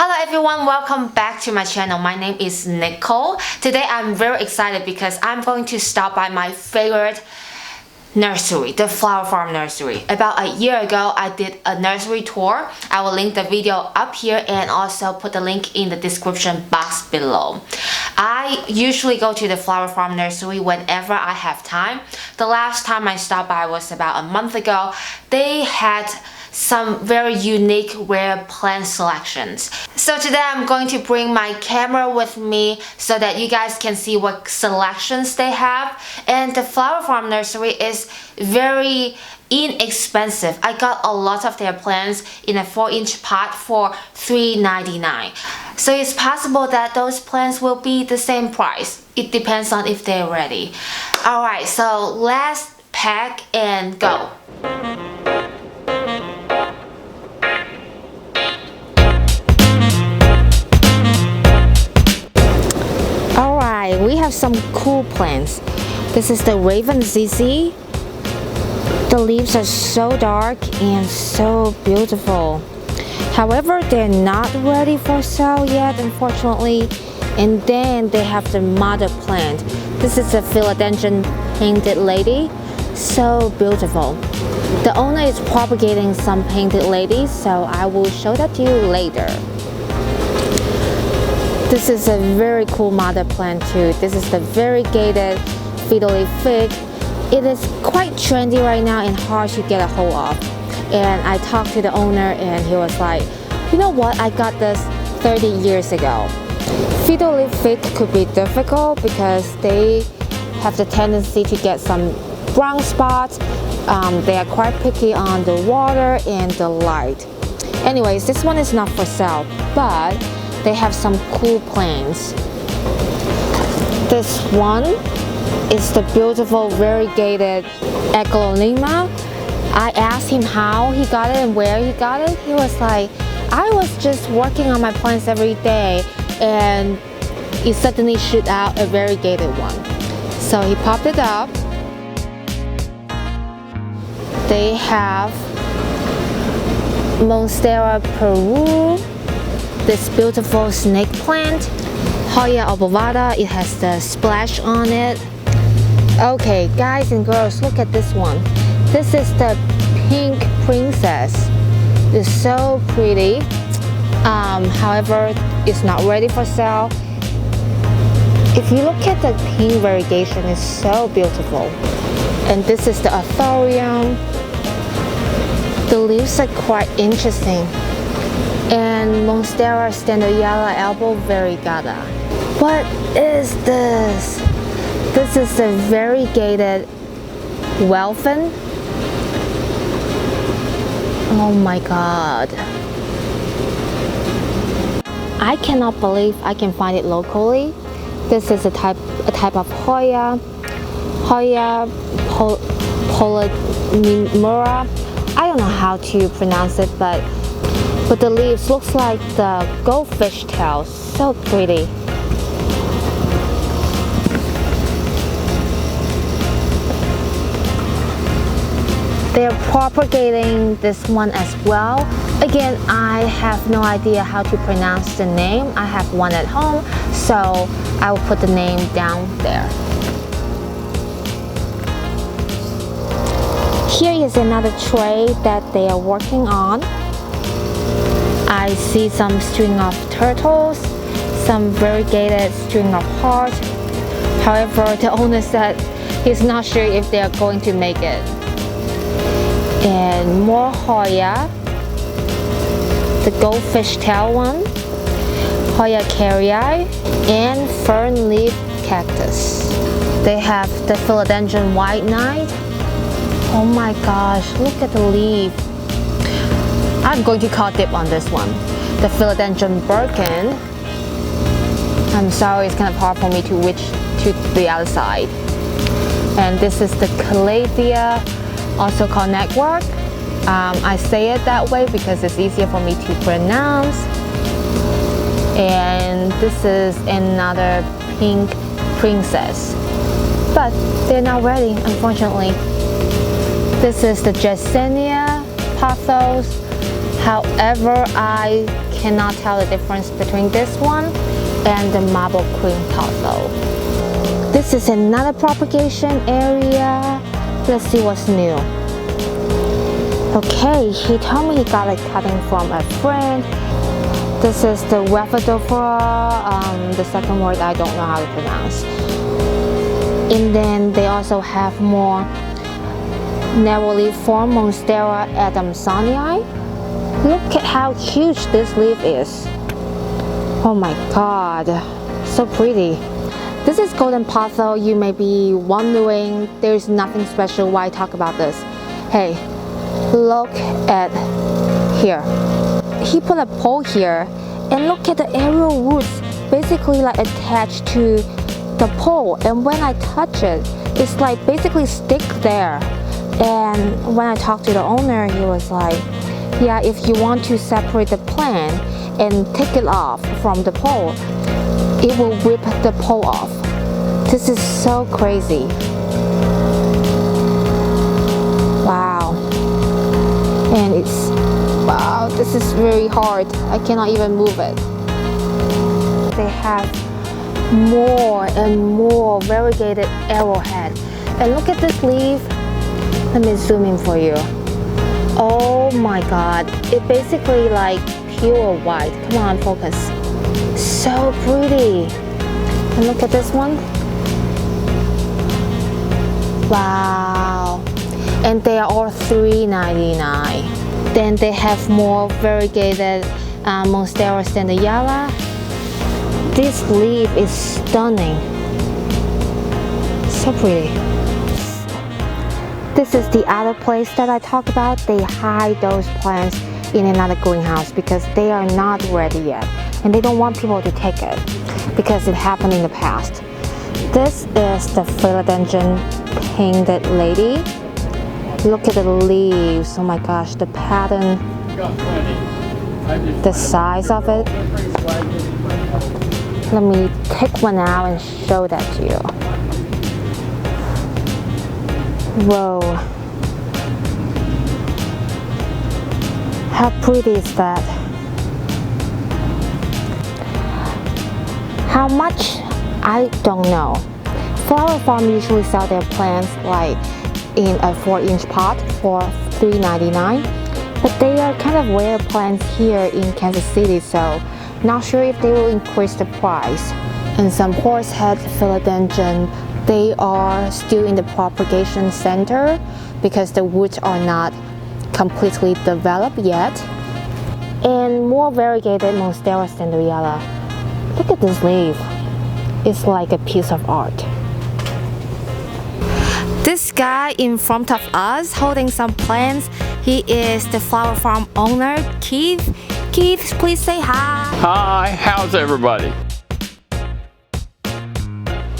Hello everyone, welcome back to my channel. My name is Nicole. Today I'm very excited because I'm going to stop by my favorite nursery, the Flower Farm Nursery. About a year ago, I did a nursery tour. I will link the video up here and also put the link in the description box below. I usually go to the Flower Farm Nursery whenever I have time. The last time I stopped by was about a month ago. They had some very unique rare plant selections. So today I'm going to bring my camera with me so that you guys can see what selections they have. And the Flower Farm Nursery is very inexpensive. I got a lot of their plants in a 4-inch pot for $3.99. So it's possible that those plants will be the same price. It depends on if they're ready. Alright, so let's pack and go. We have some cool plants. This is the Raven ZZ. The leaves are so dark and so beautiful. However, they're not ready for sale yet, unfortunately. And then they have the mother plant. This is a Philodendron painted lady. So beautiful. The owner is propagating some painted ladies, so I will show that to you later. This is a very cool mother plant too. This is the Variegated fiddle leaf fig. It is quite trendy right now and hard to get a hold of. And I talked to the owner and he was like, you know what, I got this 30 years ago. Fiddle leaf fig could be difficult because they have the tendency to get some brown spots. They are quite picky on the water and the light. Anyways, this one is not for sale, but they have some cool plants. This one is the beautiful Variegated Arrowhead. I asked him how he got it and where he got it. He was like, I was just working on my plants every day and he suddenly shoot out a variegated one. So he popped it up. They have Monstera Peru. This beautiful snake plant, Hoya Polyneura. It has the splash on it. Okay, guys and girls, look at this one. This is the Pink Princess. It's so pretty. However, it's not ready for sale. If you look at the pink variegation, it's so beautiful. And this is the Athorium. The leaves are quite interesting. And Monstera Standleyana Albo Variegata. What is this? This is the Variegated Welfen. Oh my god. I cannot believe I can find it locally. This is a type of Hoya Polyneura. I don't know how to pronounce it, but the leaves looks like the goldfish tail. So pretty. They're propagating this one as well. Again, I have no idea how to pronounce the name. I have one at home, so I will put the name down there. Here is another tray that they are working on. I see some string of turtles, some variegated string of hearts. However, the owner said he's not sure if they are going to make it. And more Hoya, the goldfish tail one, Hoya carrii, and fern leaf cactus. They have the Philodendron White Knight. Oh my gosh, look at the leaf. I'm going to call dip on this one. The Philodendron Birkin. I'm sorry, it's kind of hard for me to reach to the other side. And this is the Calathea, also called neckwork. I say it that way because it's easier for me to pronounce. And this is another Pink Princess. But they're not ready, unfortunately. This is the Jasenia Pothos. However, I cannot tell the difference between this one and the marble queen though. This is another propagation area. Let's see what's new. Okay, he told me he got a cutting from a friend. This is the Variegated, the second word I don't know how to pronounce. And then they also have more narrowly formed Monstera Standleyana. Look at how huge this leaf is. Oh my god, so pretty. This is golden potho. You may be wondering there's nothing special why I talk about this. Hey, look at here. He put a pole here and look at the aerial roots basically like attached to the pole, and when I touch it, it's like basically stick there. And when I talked to the owner, he was like, yeah, if you want to separate the plant and take it off from the pole, it will rip the pole off. This is so crazy. Wow. And it's, wow, this is very hard. I cannot even move it. They have more and more variegated arrowhead. And look at this leaf. Let me zoom in for you. Oh my god. It basically like pure white. Come on, focus. So pretty. And look at this one. Wow. And they are all $3.99. Then they have more variegated Monstera Standleyana. This leaf is stunning. So pretty. This is the other place that I talked about. They hide those plants in another greenhouse because they are not ready yet. And they don't want people to take it because it happened in the past. This is the Philodendron painted lady. Look at the leaves. Oh my gosh, the pattern, the size of it. Let me take one out and show that to you. Whoa. How pretty is that? How much? I don't know. Flower Farm usually sell their plants like in a 4-inch pot for $3.99, but they are kind of rare plants here in Kansas City, so not sure if they will increase the price. And some horsehead philodendron, they are still in the propagation center because the roots are not completely developed yet. And more variegated Monstera Standleyana. Look at this leaf. It's like a piece of art. This guy in front of us holding some plants, he is the Flower Farm owner, Keith. Keith, please say hi. Hi, how's everybody?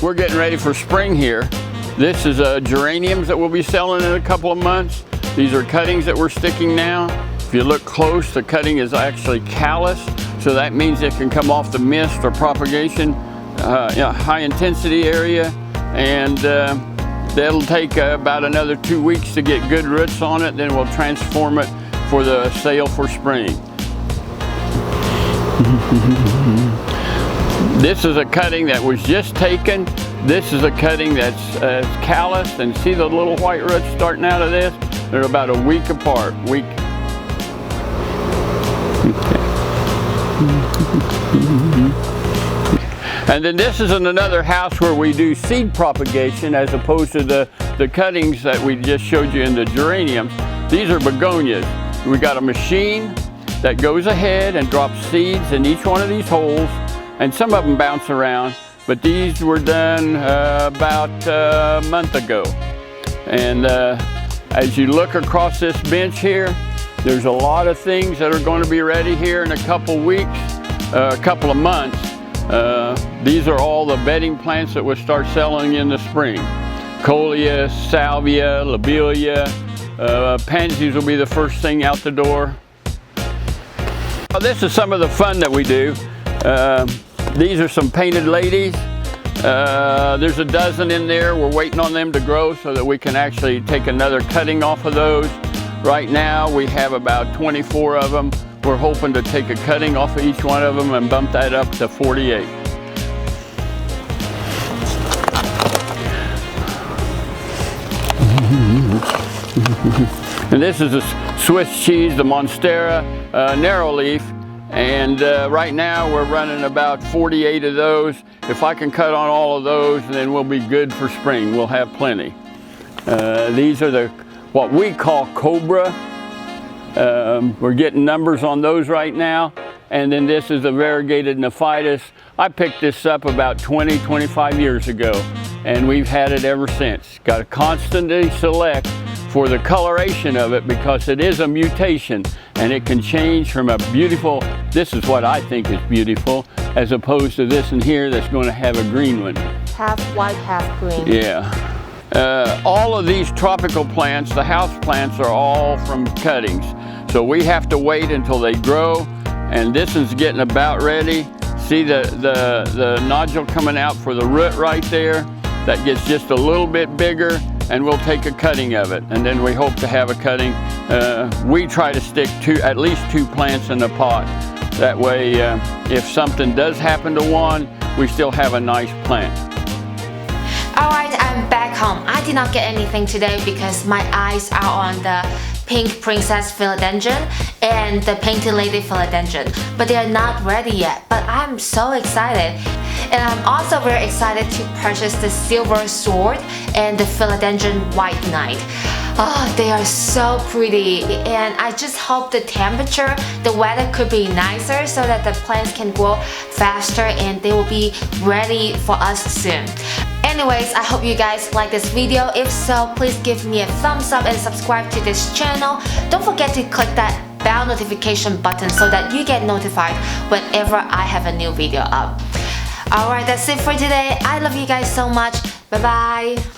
We're getting ready for spring here. This is geraniums that we'll be selling in a couple of months. These are cuttings that we're sticking now. If you look close, the cutting is actually callous, so that means it can come off the mist or propagation, high intensity area, and that'll take about another 2 weeks to get good roots on it. Then we'll transform it for the sale for spring. This is a cutting that was just taken. This is a cutting that's calloused, and see the little white roots starting out of this? They're about a week apart. And then this is in another house where we do seed propagation as opposed to the cuttings that we just showed you in the geraniums. These are begonias. We got a machine that goes ahead and drops seeds in each one of these holes, and some of them bounce around, but these were done about a month ago. And as you look across this bench here, there's a lot of things that are going to be ready here in a couple weeks, a couple of months. These are all the bedding plants that we'll start selling in the spring. Coleus, salvia, lobelia, pansies will be the first thing out the door. This is some of the fun that we do. These are some painted ladies. There's a dozen in there. We're waiting on them to grow so that we can actually take another cutting off of those. Right now we have about 24 of them. We're hoping to take a cutting off of each one of them and bump that up to 48. And this is a Swiss cheese, the Monstera narrow leaf. And right now we're running about 48 of those. If I can cut on all of those, then we'll be good for spring. We'll have plenty. These are what we call Cobra. We're getting numbers on those right now. And then this is a Variegated Nephitis. I picked this up about 25 years ago, and we've had it ever since. Got to constantly select for the coloration of it because it is a mutation and it can change from a beautiful, this is what I think is beautiful, as opposed to this in here that's going to have a green one. Half white, half green. Yeah. All of these tropical plants, the house plants, are all from cuttings. So we have to wait until they grow, and this is getting about ready. See the nodule coming out for the root right there? That gets just a little bit bigger, and we'll take a cutting of it, and then we hope to have a cutting. We try to stick to at least 2 plants in the pot. That way, if something does happen to one, we still have a nice plant. Alright, I'm back home. I did not get anything today because my eyes are on the Pink Princess Philodendron and the Painted Lady Philodendron, but they are not ready yet. But I'm so excited. And I'm also very excited to purchase the Silver Sword and the Philodendron White Knight. Oh, they are so pretty, and I just hope the temperature, the weather could be nicer so that the plants can grow faster and they will be ready for us soon. Anyways, I hope you guys like this video. If so, please give me a thumbs up and subscribe to this channel. Don't forget to click that bell notification button so that you get notified whenever I have a new video up. Alright, that's it for today. I love you guys so much. Bye bye.